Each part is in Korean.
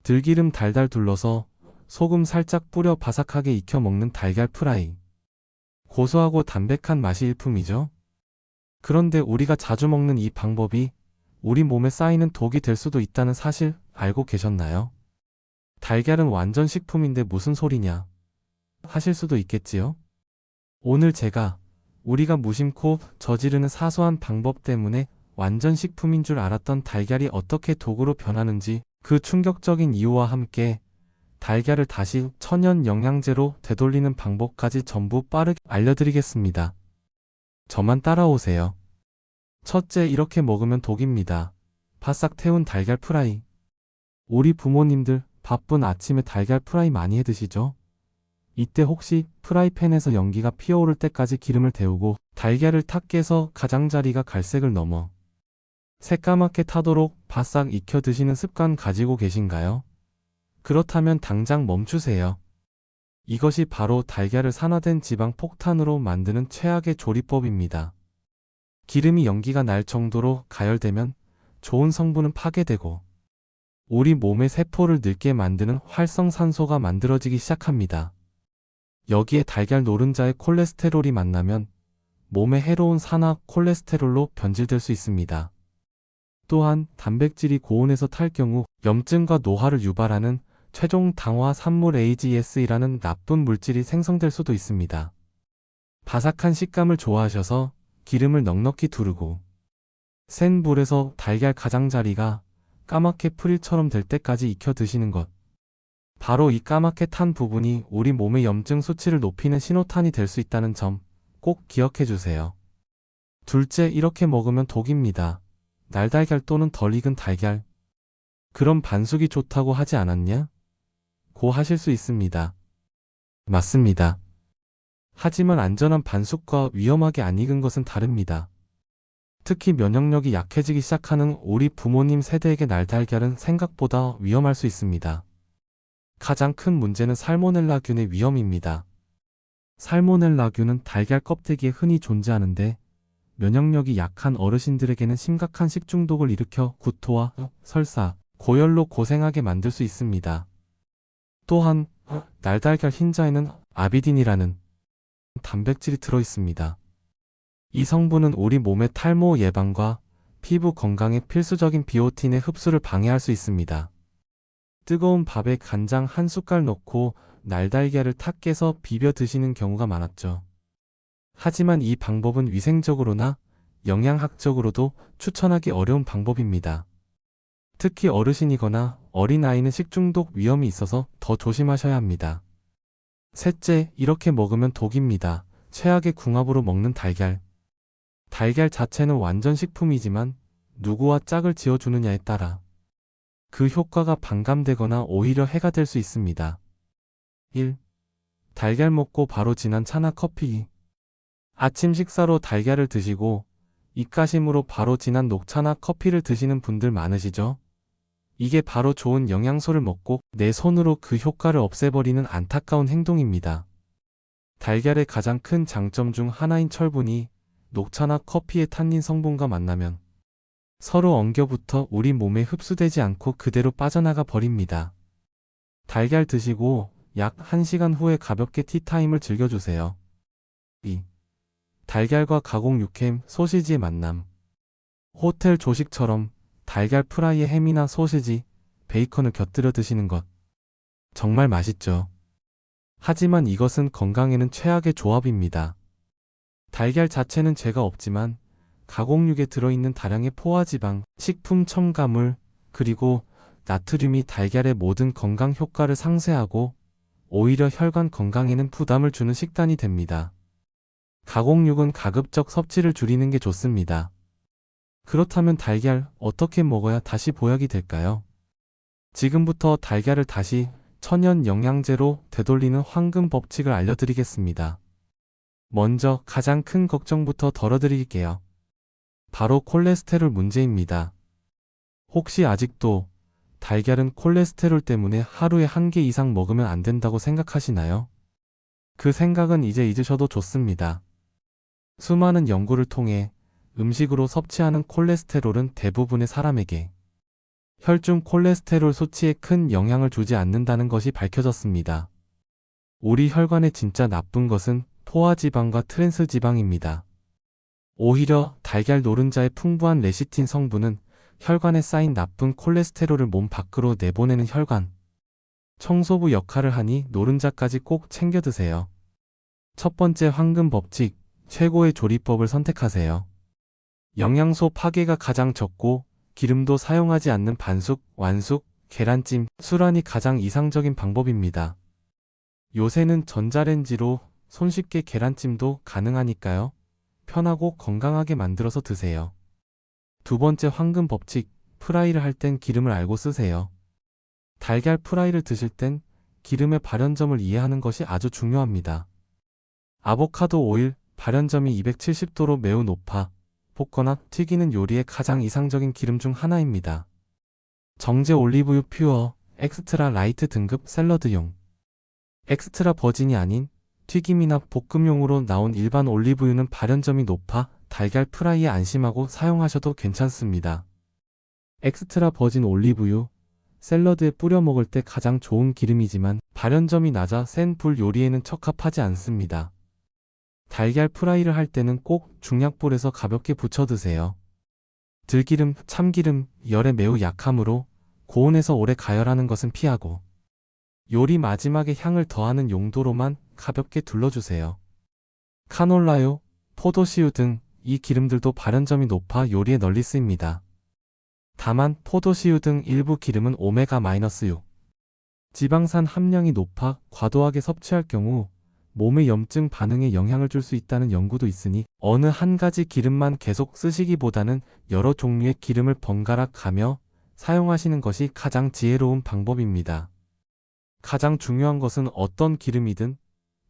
들기름 달달 둘러서 소금 살짝 뿌려 바삭하게 익혀 먹는 달걀 프라이. 고소하고 담백한 맛이 일품이죠. 그런데 우리가 자주 먹는 이 방법이 우리 몸에 쌓이는 독이 될 수도 있다는 사실 알고 계셨나요? 달걀은 완전 식품인데 무슨 소리냐 하실 수도 있겠지요? 오늘 제가 우리가 무심코 저지르는 사소한 방법 때문에 완전 식품인 줄 알았던 달걀이 어떻게 독으로 변하는지 그 충격적인 이유와 함께 달걀을 다시 천연 영양제로 되돌리는 방법까지 전부 빠르게 알려드리겠습니다. 저만 따라오세요. 첫째, 이렇게 먹으면 독입니다. 바싹 태운 달걀 프라이. 우리 부모님들 바쁜 아침에 달걀 프라이 많이 해 드시죠? 이때 혹시 프라이팬에서 연기가 피어오를 때까지 기름을 데우고 달걀을 탁 깨서 가장자리가 갈색을 넘어 새까맣게 타도록 바싹 익혀 드시는 습관 가지고 계신가요? 그렇다면 당장 멈추세요. 이것이 바로 달걀을 산화된 지방 폭탄으로 만드는 최악의 조리법입니다. 기름이 연기가 날 정도로 가열되면 좋은 성분은 파괴되고 우리 몸의 세포를 늙게 만드는 활성산소가 만들어지기 시작합니다. 여기에 달걀 노른자의 콜레스테롤이 만나면 몸에 해로운 산화 콜레스테롤로 변질될 수 있습니다. 또한 단백질이 고온에서 탈 경우 염증과 노화를 유발하는 최종 당화 산물 AGS이라는 나쁜 물질이 생성될 수도 있습니다. 바삭한 식감을 좋아하셔서 기름을 넉넉히 두르고 센 불에서 달걀 가장자리가 까맣게 프릴처럼 될 때까지 익혀 드시는 것. 바로 이 까맣게 탄 부분이 우리 몸의 염증 수치를 높이는 신호탄이 될 수 있다는 점 꼭 기억해 주세요. 둘째, 이렇게 먹으면 독입니다. 날달걀 또는 덜 익은 달걀. 그럼 반숙이 좋다고 하지 않았냐? 고 하실 수 있습니다. 맞습니다. 하지만 안전한 반숙과 위험하게 안 익은 것은 다릅니다. 특히 면역력이 약해지기 시작하는 우리 부모님 세대에게 날달걀은 생각보다 위험할 수 있습니다. 가장 큰 문제는 살모넬라균의 위험입니다. 살모넬라균은 달걀 껍데기에 흔히 존재하는데 면역력이 약한 어르신들에게는 심각한 식중독을 일으켜 구토와 설사, 고열로 고생하게 만들 수 있습니다. 또한 날달걀 흰자에는 아비딘이라는 단백질이 들어있습니다. 이 성분은 우리 몸의 탈모 예방과 피부 건강에 필수적인 비오틴의 흡수를 방해할 수 있습니다. 뜨거운 밥에 간장 한 숟갈 넣고 날달걀을 탁 깨서 비벼 드시는 경우가 많았죠. 하지만 이 방법은 위생적으로나 영양학적으로도 추천하기 어려운 방법입니다. 특히 어르신이거나 어린아이는 식중독 위험이 있어서 더 조심하셔야 합니다. 셋째, 이렇게 먹으면 독입니다. 최악의 궁합으로 먹는 달걀. 달걀 자체는 완전 식품이지만 누구와 짝을 지어주느냐에 따라 그 효과가 반감되거나 오히려 해가 될 수 있습니다. 1. 달걀 먹고 바로 진한 차나 커피. 아침 식사로 달걀을 드시고 입가심으로 바로 진한 녹차나 커피를 드시는 분들 많으시죠? 이게 바로 좋은 영양소를 먹고 내 손으로 그 효과를 없애버리는 안타까운 행동입니다. 달걀의 가장 큰 장점 중 하나인 철분이 녹차나 커피의 탄닌 성분과 만나면 서로 엉겨붙어 우리 몸에 흡수되지 않고 그대로 빠져나가 버립니다. 달걀 드시고 약 1시간 후에 가볍게 티타임을 즐겨주세요. 2. 달걀과 가공 육햄, 소시지의 만남. 호텔 조식처럼 달걀 프라이에 햄이나 소시지, 베이컨을 곁들여 드시는 것. 정말 맛있죠. 하지만 이것은 건강에는 최악의 조합입니다. 달걀 자체는 죄가 없지만 가공육에 들어있는 다량의 포화지방, 식품 첨가물, 그리고 나트륨이 달걀의 모든 건강 효과를 상쇄하고 오히려 혈관 건강에는 부담을 주는 식단이 됩니다. 가공육은 가급적 섭취를 줄이는 게 좋습니다. 그렇다면 달걀 어떻게 먹어야 다시 보약이 될까요? 지금부터 달걀을 다시 천연 영양제로 되돌리는 황금 법칙을 알려드리겠습니다. 먼저 가장 큰 걱정부터 덜어드릴게요. 바로 콜레스테롤 문제입니다. 혹시 아직도 달걀은 콜레스테롤 때문에 하루에 1개 이상 먹으면 안 된다고 생각하시나요? 그 생각은 이제 잊으셔도 좋습니다. 수많은 연구를 통해 음식으로 섭취하는 콜레스테롤은 대부분의 사람에게 혈중 콜레스테롤 수치에 큰 영향을 주지 않는다는 것이 밝혀졌습니다. 우리 혈관에 진짜 나쁜 것은 포화지방과 트랜스지방입니다. 오히려 달걀 노른자의 풍부한 레시틴 성분은 혈관에 쌓인 나쁜 콜레스테롤을 몸 밖으로 내보내는 혈관 청소부 역할을 하니 노른자까지 꼭 챙겨 드세요. 첫 번째 황금 법칙, 최고의 조리법을 선택하세요. 영양소 파괴가 가장 적고 기름도 사용하지 않는 반숙, 완숙, 계란찜, 수란이 가장 이상적인 방법입니다. 요새는 전자레인지로 손쉽게 계란찜도 가능하니까요. 편하고 건강하게 만들어서 드세요. 두 번째 황금 법칙, 프라이를 할 땐 기름을 알고 쓰세요. 달걀 프라이를 드실 땐 기름의 발연점을 이해하는 것이 아주 중요합니다. 아보카도 오일, 발연점이 270도로 매우 높아 볶거나 튀기는 요리의 가장 이상적인 기름 중 하나입니다. 정제 올리브유 퓨어, 엑스트라 라이트 등급 샐러드용. 엑스트라 버진이 아닌 튀김이나 볶음용으로 나온 일반 올리브유는 발연점이 높아 달걀 프라이에 안심하고 사용하셔도 괜찮습니다. 엑스트라 버진 올리브유, 샐러드에 뿌려 먹을 때 가장 좋은 기름이지만 발연점이 낮아 센 불 요리에는 적합하지 않습니다. 달걀 프라이를 할 때는 꼭 중약불에서 가볍게 부쳐 드세요. 들기름, 참기름, 열에 매우 약하므로 고온에서 오래 가열하는 것은 피하고 요리 마지막에 향을 더하는 용도로만 가볍게 둘러주세요. 카놀라유, 포도씨유 등 이 기름들도 발연점이 높아 요리에 널리 쓰입니다. 다만 포도씨유 등 일부 기름은 오메가-6 지방산 함량이 높아 과도하게 섭취할 경우 몸의 염증 반응에 영향을 줄 수 있다는 연구도 있으니 어느 한 가지 기름만 계속 쓰시기보다는 여러 종류의 기름을 번갈아 가며 사용하시는 것이 가장 지혜로운 방법입니다. 가장 중요한 것은 어떤 기름이든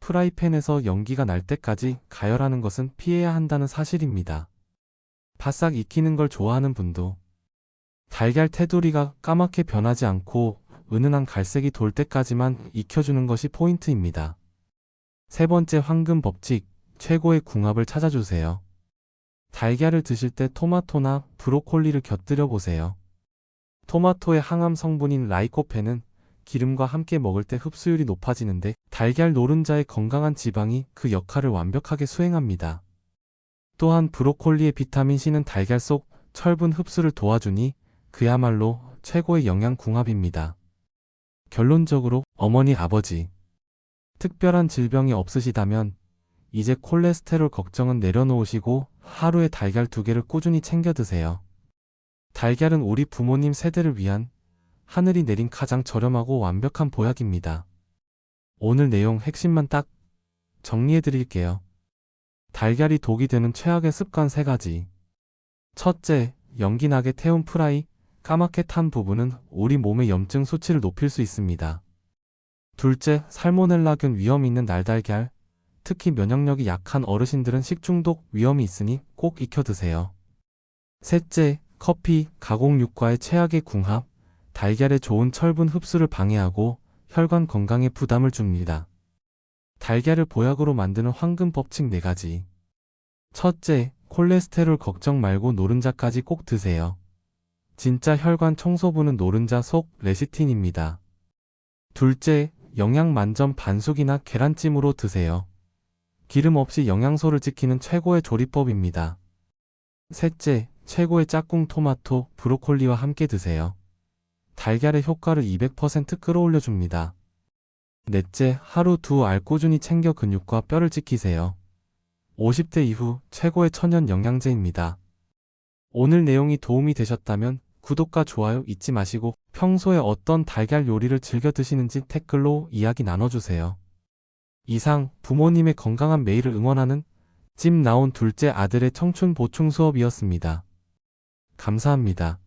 프라이팬에서 연기가 날 때까지 가열하는 것은 피해야 한다는 사실입니다. 바싹 익히는 걸 좋아하는 분도 달걀 테두리가 까맣게 변하지 않고 은은한 갈색이 돌 때까지만 익혀주는 것이 포인트입니다. 세 번째 황금 법칙, 최고의 궁합을 찾아주세요. 달걀을 드실 때 토마토나 브로콜리를 곁들여 보세요. 토마토의 항암 성분인 라이코펜은 기름과 함께 먹을 때 흡수율이 높아지는데 달걀 노른자의 건강한 지방이 그 역할을 완벽하게 수행합니다. 또한 브로콜리의 비타민C는 달걀 속 철분 흡수를 도와주니 그야말로 최고의 영양 궁합입니다. 결론적으로 어머니 아버지 특별한 질병이 없으시다면 이제 콜레스테롤 걱정은 내려놓으시고 하루에 달걀 2개를 꾸준히 챙겨 드세요. 달걀은 우리 부모님 세대를 위한 하늘이 내린 가장 저렴하고 완벽한 보약입니다. 오늘 내용 핵심만 딱 정리해 드릴게요. 달걀이 독이 되는 최악의 습관 3가지. 첫째, 연기나게 태운 프라이, 까맣게 탄 부분은 우리 몸의 염증 수치를 높일 수 있습니다. 둘째, 살모넬라균 위험이 있는 날달걀, 특히 면역력이 약한 어르신들은 식중독 위험이 있으니 꼭 익혀 드세요. 셋째, 커피, 가공육과의 최악의 궁합, 달걀의 좋은 철분 흡수를 방해하고 혈관 건강에 부담을 줍니다. 달걀을 보약으로 만드는 황금 법칙 4가지. 첫째, 콜레스테롤 걱정 말고 노른자까지 꼭 드세요. 진짜 혈관 청소부는 노른자 속 레시틴입니다. 둘째, 영양 만점 반숙이나 계란찜으로 드세요. 기름 없이 영양소를 지키는 최고의 조리법입니다. 셋째, 최고의 짝꿍 토마토, 브로콜리와 함께 드세요. 달걀의 효과를 200% 끌어올려줍니다. 넷째, 하루 2알 꾸준히 챙겨 근육과 뼈를 지키세요. 50대 이후 최고의 천연 영양제입니다. 오늘 내용이 도움이 되셨다면 구독과 좋아요 잊지 마시고 평소에 어떤 달걀 요리를 즐겨 드시는지 댓글로 이야기 나눠주세요. 이상 부모님의 건강한 매일을 응원하는 집 나온 둘째 아들의 청춘 보충 수업이었습니다. 감사합니다.